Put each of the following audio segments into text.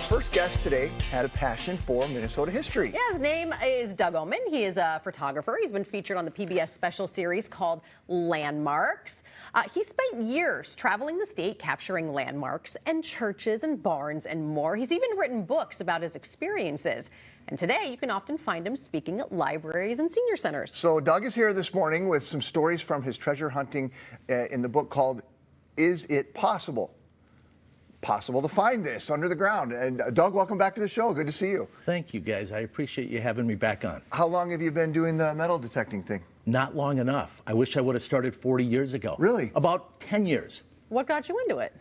first guest today had a passion for Minnesota history. Yeah, his name is Doug Oman. He is a photographer. He's been featured on the PBS special series called Landmarks. He spent years traveling the state, capturing landmarks and churches and barns and more. He's even written books about his experiences. And today, you can often find him speaking at libraries and senior centers. So Doug is here this morning with some stories from his treasure hunting in the book called Is It Possible? Possible to find this under the ground. And Doug, welcome back to the show. Good to see you. Thank you, guys. I appreciate you having me back on. How long have you been doing the metal detecting thing? Not long enough. I wish I would have started 40 years ago. Really? About 10 years. What got you into it?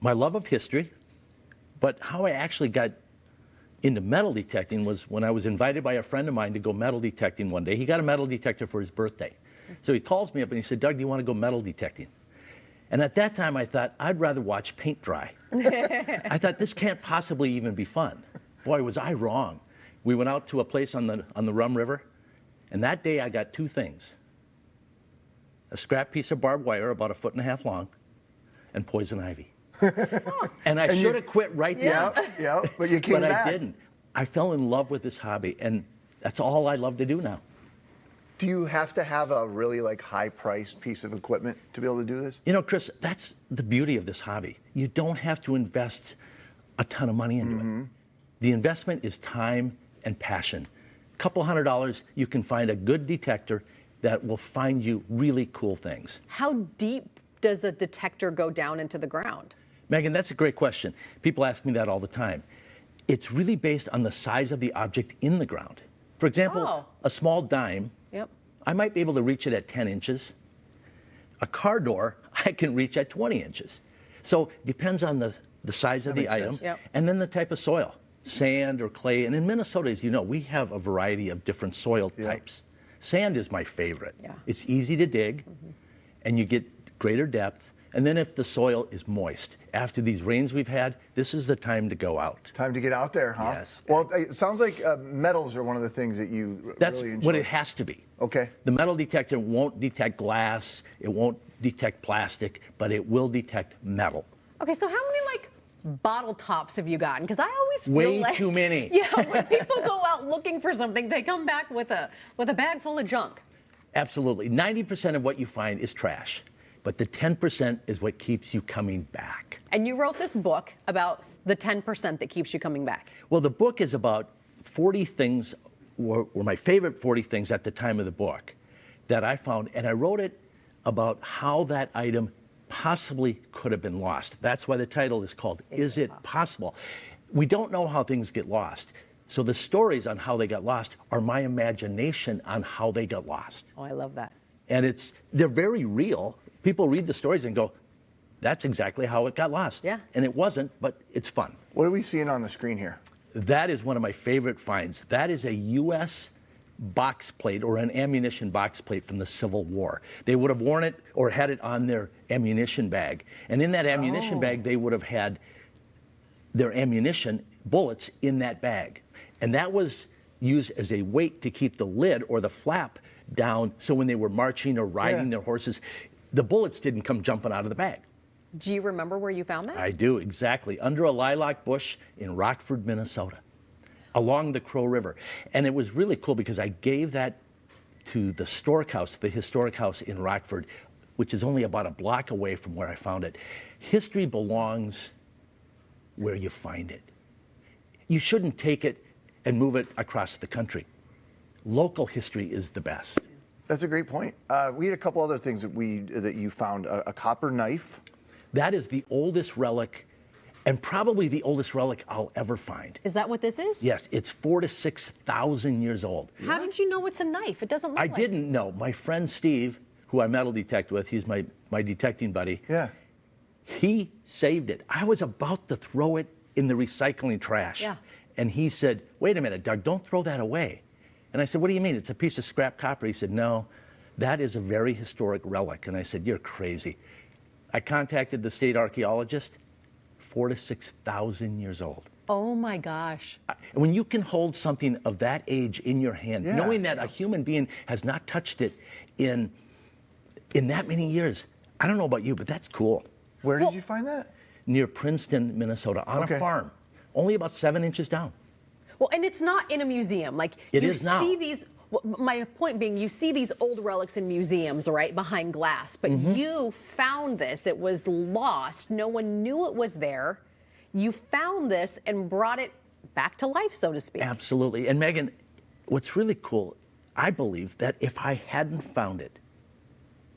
My love of history, but how I actually got into metal detecting was when I was invited by a friend of mine to go metal detecting one day. He got a metal detector for his birthday. So he calls me up and he said, Doug, do you want to go metal detecting? And at that time, I thought, I'd rather watch paint dry. I thought, this can't possibly even be fun. Boy, was I wrong. We went out to a place on the Rum River, and that day I got two things. A scrap piece of barbed wire about 1.5 feet long, and poison ivy. And I should have quit right there. Yeah, but you came back. But I didn't. I fell in love with this hobby, and that's all I love to do now. Do you have to have a really high-priced piece of equipment to be able to do this? You know, Chris, that's the beauty of this hobby. You don't have to invest a ton of money into it. The investment is time and passion. A couple $100, you can find a good detector that will find you really cool things. How deep does a detector go down into the ground? Megan, that's a great question. People ask me that all the time. It's really based on the size of the object in the ground. For example, a small dime, I might be able to reach it at 10 inches. A car door, I can reach at 20 inches. So it depends on the size of the item and then the type of soil, sand or clay. And in Minnesota, as you know, we have a variety of different soil types. Sand is my favorite. It's easy to dig and you get greater depth. And then if the soil is moist, after these rains we've had, this is the time to go out. Time to get out there, huh? Yes. Well, it sounds like metals are one of the things that you really enjoy. That's what it has to be. Okay. The metal detector won't detect glass, it won't detect plastic, but it will detect metal. Okay, so how many bottle tops have you gotten? Because I always feel way too many. Yeah, when people go out looking for something, they come back with a bag full of junk. Absolutely. 90% of what you find is trash. But the 10% is what keeps you coming back. And you wrote this book about the 10% that keeps you coming back. Well, the book is about 40 things, were my favorite 40 things at the time of the book that I found. And I wrote it about how that item possibly could have been lost. That's why the title is called Is It Possible? We don't know how things get lost. So the stories on how they got lost are my imagination on how they got lost. Oh, I love that. And they're very real. People read the stories and go, that's exactly how it got lost. Yeah. And it wasn't, but it's fun. What are we seeing on the screen here? That is one of my favorite finds. That is a U.S. box plate or an ammunition box plate from the Civil War. They would have worn it or had it on their ammunition bag. And in that ammunition bag, they would have had their ammunition bullets in that bag. And that was used as a weight to keep the lid or the flap down so when they were marching or riding their horses, the bullets didn't come jumping out of the bag. Do you remember where you found that? I do, exactly. Under a lilac bush in Rockford, Minnesota, along the Crow River. And it was really cool because I gave that to the Stork House, the historic house in Rockford, which is only about a block away from where I found it. History belongs where you find it. You shouldn't take it and move it across the country. Local history is the best. That's a great point. We had a couple other things that you found. A copper knife. That is the oldest relic, and probably the oldest relic I'll ever find. Is that what this is? Yes, it's 4,000 to 6,000 years old. How did you know it's a knife? It doesn't look like it. I didn't know. My friend Steve, who I metal detect with, he's my detecting buddy. Yeah. He saved it. I was about to throw it in the recycling trash. Yeah. And he said, wait a minute, Doug, don't throw that away. And I said, what do you mean? It's a piece of scrap copper. He said, no, that is a very historic relic. And I said, you're crazy. I contacted the state archaeologist, 4,000 to 6,000 years old. Oh my gosh. When you can hold something of that age in your hand, knowing that a human being has not touched it in that many years, I don't know about you, but that's cool. Where did you find that? Near Princeton, Minnesota, on a farm. only about 7 inches down. Well, and it's not in a museum. Like It you is now. see these. My point being, you see these old relics in museums, right, behind glass. But you found this. It was lost. No one knew it was there. You found this and brought it back to life, so to speak. Absolutely. And Megan, what's really cool, I believe that if I hadn't found it,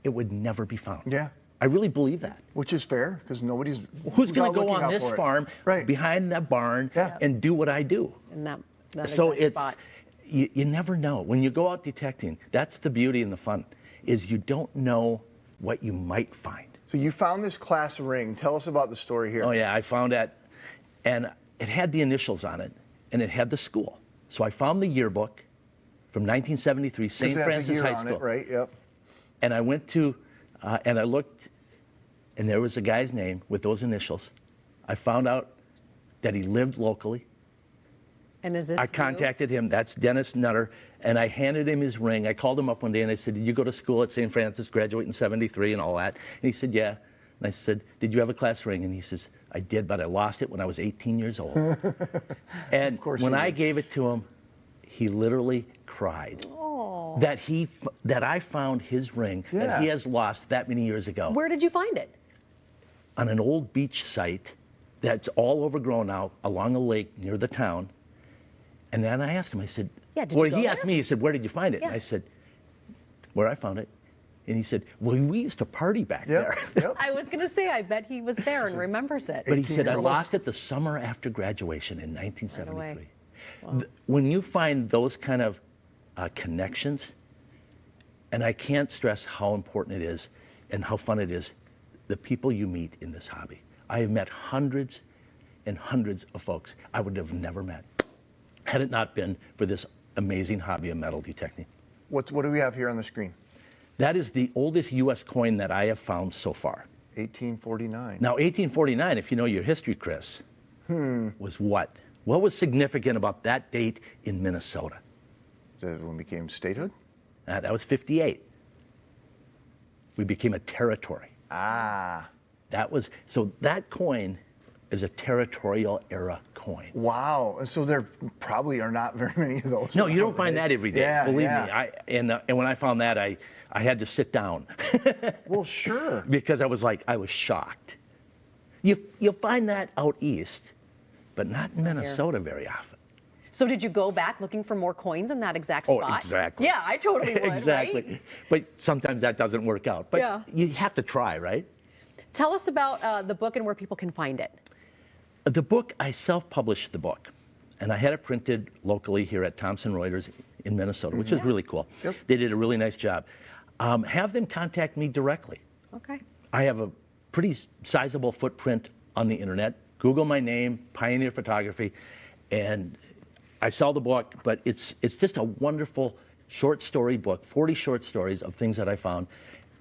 it would never be found. Yeah. I really believe that. Which is fair, because nobody's Who's going out to go looking on out this for it. farm Right. behind that barn Yeah. and do what I do? In that So exact it's spot. you never know. When you go out detecting, that's the beauty and the fun, is you don't know what you might find. So you found this class ring. Tell us about the story here. Oh yeah, I found that, and it had the initials on it, and it had the school. So I found the yearbook from 1973, St. Because it has a Francis year High on School. it, right? Yep. And I went to, and I looked, and there was a guy's name with those initials. I found out that he lived locally. And is this I you? contacted him. That's Dennis Nutter, and I handed him his ring. I called him up one day and I said, "Did you go to school at St. Francis, graduate in '73, and all that?" And he said, "Yeah." And I said, "Did you have a class ring?" And he says, "I did, but I lost it when I was 18 years old." And course when you I did. gave it to him, he literally cried that I found his ring Yeah. that he has lost that many years ago Where did you find it? on an old beach site that's all overgrown now along a lake near the town. And then I asked him, I said, Yeah, did well, you go he there? asked me, he said, "Where did you find it?" Yeah. And I said, "Where I found it." And he said, "Well, we used to party back Yep. there." Yep. I was going to say, I bet he was there and remembers it. But he said, "I 18-year-old. lost it the summer after graduation in 1973. Right away. When you find those kind of connections, and I can't stress how important it is and how fun it is, the people you meet in this hobby. I have met hundreds and hundreds of folks I would have never met had it not been for this amazing hobby of metal detecting. What do we have here on the screen? That is the oldest U.S. coin that I have found so far. 1849. Now, 1849, if you know your history, Chris, was what? What was significant about that date in Minnesota? That when we became statehood? That was 58. We became a territory. Ah. So that coin is a territorial era coin. Wow. And so there probably are not very many of those. No, you don't around, find right? that every day. Yeah, Believe yeah. me. And when I found that, I had to sit down Well, sure. because I was shocked. You'll find that out east, but not in Minnesota very often. So did you go back looking for more coins in that exact Oh, spot? exactly. Yeah, I totally would, Exactly. right? But sometimes that doesn't work out. But Yeah. you have to try, right? Tell us about the book and where people can find it. The book, I self-published the book, and I had it printed locally here at Thomson Reuters in Minnesota, which is really cool. Yep. They did a really nice job. Have them contact me directly. Okay. I have a pretty sizable footprint on the internet. Google my name, Pioneer Photography, and I sell the book, but it's just a wonderful short story book, 40 short stories of things that I found.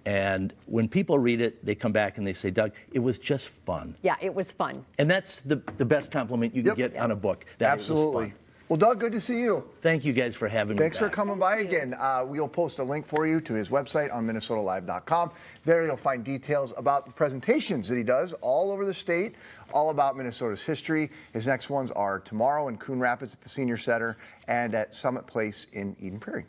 And when people read it, they come back and they say, "Doug, it was just fun." Yeah, it was fun. And that's the best compliment you can Yep. get on a book. That it was Absolutely. fun. Well, Doug, good to see you. Thank you guys for having me. Thanks for back. coming by again. We'll post a link for you to his website on minnesotalive.com. There you'll find details about the presentations that he does all over the state, all about Minnesota's history. His next ones are tomorrow in Coon Rapids at the Senior Center and at Summit Place in Eden Prairie.